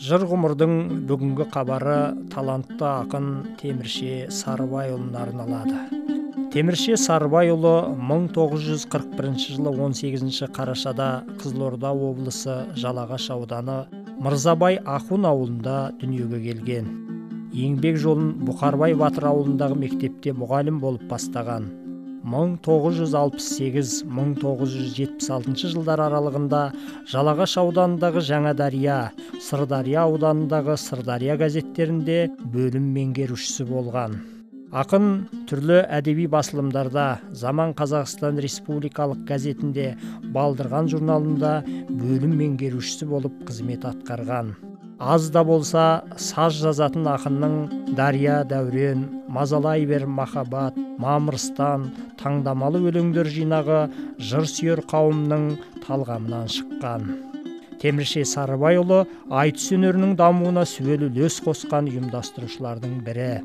Жыр ғұмырдың бүгінгі қабары талантты ақын Темірше Сарыбайұлына арналады. Темірше Сарыбайұлы 1941 жылы 18 қарашада Қызылорда облысы Жалағаш ауданы Мырзабай Ахун ауылында дүниеге келген. Еңбек жолын Бұқарбай Батыр ауылындағы мектепте мұғалім болып бастаған. 1968-1976 жылдар аралығында Жалағаш ауданындағы Жаңадария, Сырдария ауданындағы Сырдария газеттерінде бөлім меңгерушісі болған. Ақын түрлі әдеби басылымдарда Заман Қазақстан Республикалық газетінде Балдырған журналында бөлім меңгерушісі болып қызмет атқарған. Аз да болса саз жазатын ақынның Дария Дәурен, Мазалай бер махаббат, Мамырстан, таңдамалы өлеңдер жинағы жыр сүйер қауымның талғамынан шыққан. Темірше Сарыбайұлы айтыс өнерінің дамуына сүбелі үлес қосқан ұйымдастырушылардың бірі.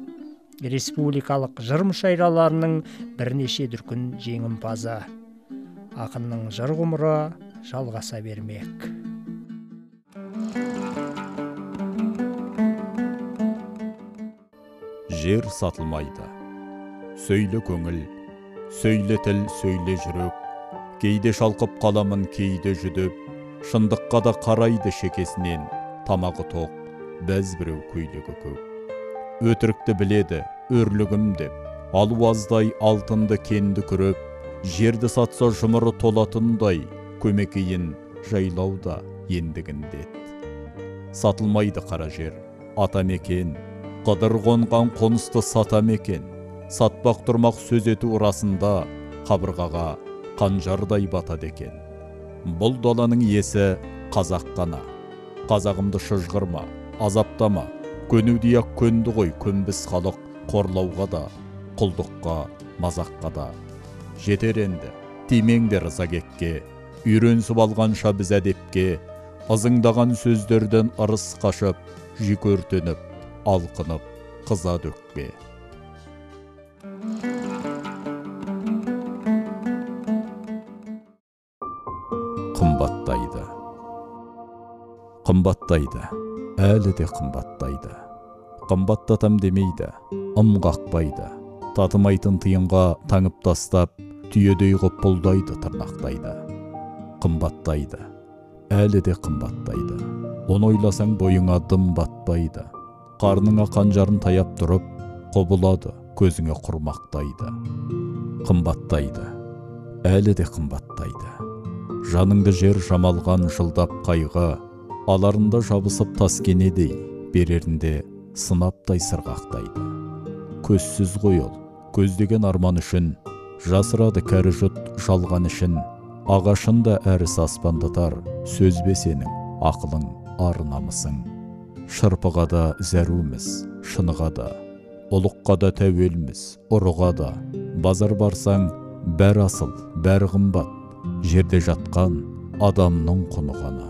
Республикалық жыр мүшәйраларының бірнеше дүркін жеңімпазы. Ақынның жыр ғұмыры жалғаса бермек. Жер сатылмайды. Сөйле көңіл, сөйле тіл, сөйле жүрек. Кейде шалқып қаламын, кейде жүдеп. Шындыққа да қарайды шекесінен. Тамағы тоқ, бәз біреу көйлегі көк. Өтірікті біледі, өрлігім деп. Алуаздай алтынды кенді күріп. Жерді сатса жұмыры толатындай. Көмекейін жайлауда ендігіндет. Сатылмайды қара жер, атамекен. Қыдыр қонған қонысты сатам екен. Сатпақ тұрмақ сөз ету ұрасында қабырғаға қанжардай батады екен. Бұл даланың иесі қазақ қана. Қазағымды шыжғырма, азаптама. Көнудей-ақ көнді ғой көнбіс халық, қорлауға да, құлдыққа, мазаққа да. Жетер енді, тимеңдер ызагекке. Үйренсіп алғанша біз әдепке. Ызыңдаған сөздерден ырыс қашып, жүйкөртеніп, алқынып, қыза дөкпе. Қымбаттайды. Қымбаттайды, әлі де қымбаттайды. Қымбаттатам демейді, қақпайды. Татымайтын тиынға таңып тастап, түйедей ғып бұлдайды, тырнақтайды. Қымбаттайды, әлі де қымбаттайды. Оны ойласаң бойыңа дым батпайды. Қарныңа қанжарын таяп тұрып, қобылады, көзіңе құрмақтайды. Қымбаттайды, әлі де қымбаттайды. Жаныңды жер жамалған жылдап қайғы, аларында жабысып таскенедей, берерінде сынаптай сырғақтайды. Көзсіз ғой ол, көздеген арман үшін, жасырады кәрі жұт жалған ішін. Ағашында әріс аспандатар, сөз бе сенің, ақылың, ар намысың. Шырпыға да зәруміз, шыныға да, ұлыққа да тәуелміз, ұрыға да. Базар барсаң, бәр асыл, бәр қымбат, жерде жатқан адамның құны ғана.